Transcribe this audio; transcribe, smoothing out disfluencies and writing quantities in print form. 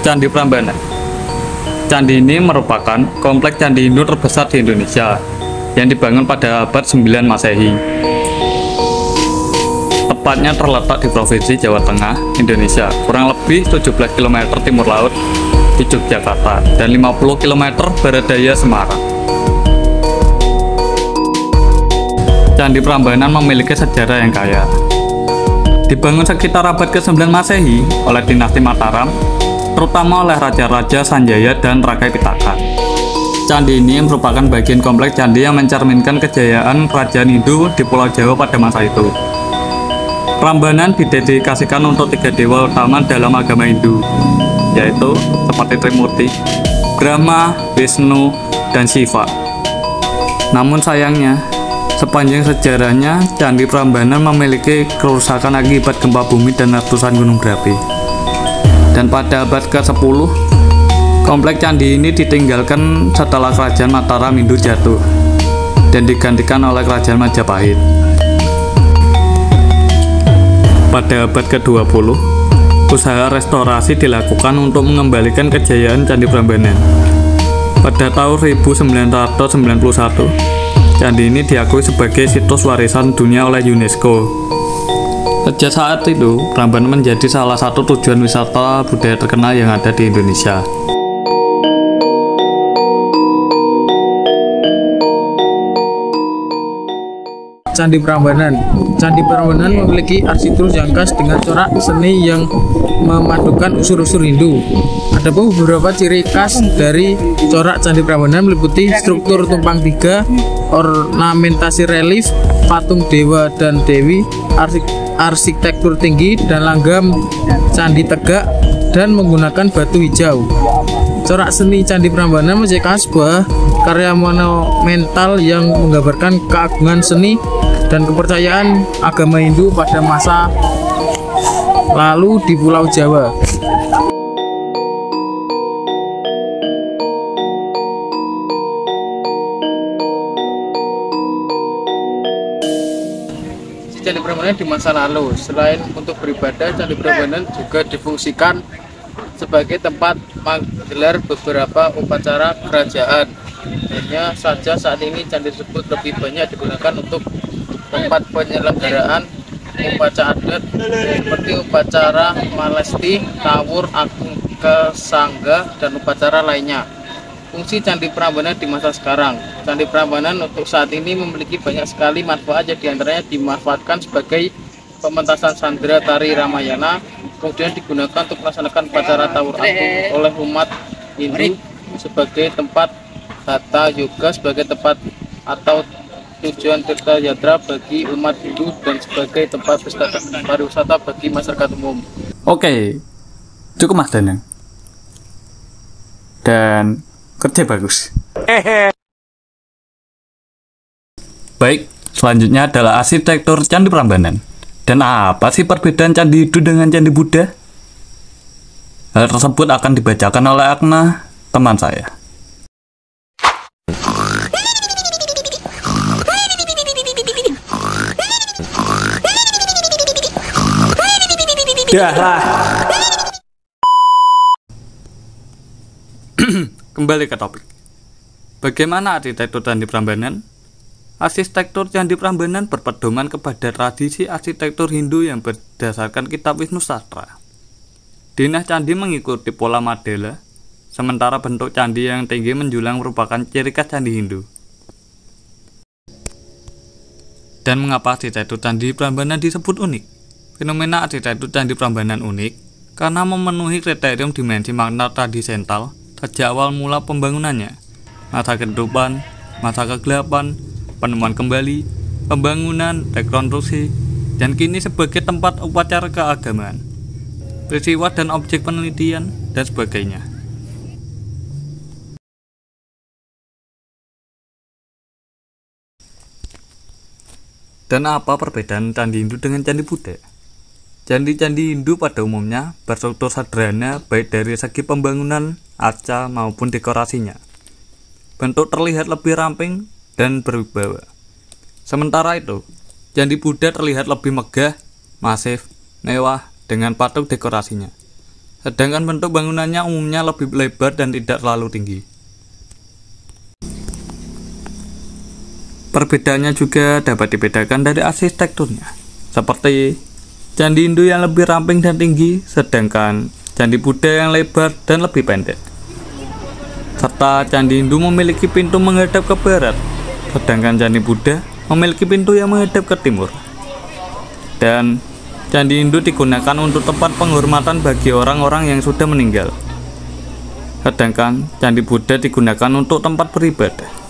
Candi Prambanan. Candi ini merupakan kompleks candi Hindu terbesar di Indonesia yang dibangun pada abad 9 Masehi. Tepatnya terletak di Provinsi Jawa Tengah, Indonesia, kurang lebih 17 km timur laut di Yogyakarta dan 50 km barat daya Semarang. Candi Prambanan memiliki sejarah yang kaya. Dibangun sekitar abad ke-9 Masehi oleh dinasti Mataram, terutama oleh Raja-Raja Sanjaya dan Rakai Pitaka. Candi ini merupakan bagian kompleks candi yang mencerminkan kejayaan kerajaan Hindu di Pulau Jawa pada masa itu. Prambanan didedikasikan untuk 3 dewa utama dalam agama Hindu, yaitu seperti Trimurti, Brahma, Wisnu, dan Shiva. Namun sayangnya, sepanjang sejarahnya, Candi Prambanan memiliki kerusakan akibat gempa bumi dan letusan gunung berapi. Dan pada abad ke-10, kompleks candi ini ditinggalkan setelah kerajaan Mataram Hindu jatuh dan digantikan oleh kerajaan Majapahit. Pada abad ke-20, usaha restorasi dilakukan untuk mengembalikan kejayaan Candi Prambanan. Pada tahun 1991, candi ini diakui sebagai situs warisan dunia oleh UNESCO. Sejak saat itu, Prambanan menjadi salah satu tujuan wisata budaya terkenal yang ada di Indonesia. Candi Prambanan. Candi Prambanan memiliki arsitektur yang khas dengan corak seni yang memadukan unsur-unsur Hindu. Ada pun beberapa ciri khas dari corak Candi Prambanan meliputi struktur tumpang tiga, ornamentasi relief, patung dewa dan dewi, arsitektur tinggi dan langgam candi tegak, dan menggunakan batu hijau. Corak seni Candi Prambanan menjadi sebuah karya monumental yang menggambarkan keagungan seni dan kepercayaan agama Hindu pada masa lalu di Pulau Jawa. Candi Prambanan di masa lalu, selain untuk beribadah, Candi Prambanan juga difungsikan sebagai tempat menggelar beberapa upacara kerajaan. Hanya saja saat ini candi tersebut lebih banyak digunakan untuk tempat penyelenggaraan upacara adat seperti upacara Malesti, Tawur, Agung Kesangga, dan upacara lainnya. Fungsi Candi Prambanan di masa sekarang. Candi Prambanan untuk saat ini memiliki banyak sekali manfaat, yang diantaranya dimanfaatkan sebagai pementasan sandera tari Ramayana, kemudian digunakan untuk melaksanakan upacara Tawur Agung oleh umat Hindu sebagai tempat tata yoga, sebagai tempat atau tujuan tirta yatra bagi umat Hindu, dan sebagai tempat pariwisata bagi masyarakat umum. Oke, cukup Mas Danang. Dan kerja bagus. Baik, selanjutnya adalah arsitektur Candi Prambanan. Dan apa sih perbedaan candi Hindu dengan candi Buddha? Hal tersebut akan dibacakan oleh Agna, teman saya. Kembali ke topik. Bagaimana arsitektur Candi Prambanan? Arsitektur Candi Prambanan berpedoman kepada tradisi arsitektur Hindu yang berdasarkan kitab Wisnu Sastra. Dinah candi mengikuti pola mandala, sementara bentuk candi yang tinggi menjulang merupakan ciri khas candi Hindu. Dan mengapa arsitektur Candi Prambanan disebut unik? Fenomena arsitektur Candi Prambanan unik karena memenuhi kriterium dimensi makna tradisional sejak awal mula pembangunannya, masa kehidupan, masa kegelapan, penemuan kembali, pembangunan, rekonstruksi, dan kini sebagai tempat upacara keagamaan, peristiwa dan objek penelitian, dan sebagainya. Dan apa perbedaan Candi Hindu dengan Candi Buddha? Candi-candi Hindu pada umumnya berstruktur sederhana baik dari segi pembangunan, arca maupun dekorasinya. Bentuk terlihat lebih ramping dan berwibawa. Sementara itu, Candi Buddha terlihat lebih megah, masif, mewah dengan patung dekorasinya. sedangkan bentuk bangunannya umumnya lebih lebar dan tidak terlalu tinggi. Perbedaannya juga dapat dibedakan dari arsitekturnya, seperti Candi Hindu yang lebih ramping dan tinggi, sedangkan Candi Buddha yang lebar dan lebih pendek. Serta Candi Hindu memiliki pintu menghadap ke barat, sedangkan Candi Buddha memiliki pintu yang menghadap ke timur. Dan Candi Hindu digunakan untuk tempat penghormatan bagi orang-orang yang sudah meninggal, sedangkan Candi Buddha digunakan untuk tempat beribadah.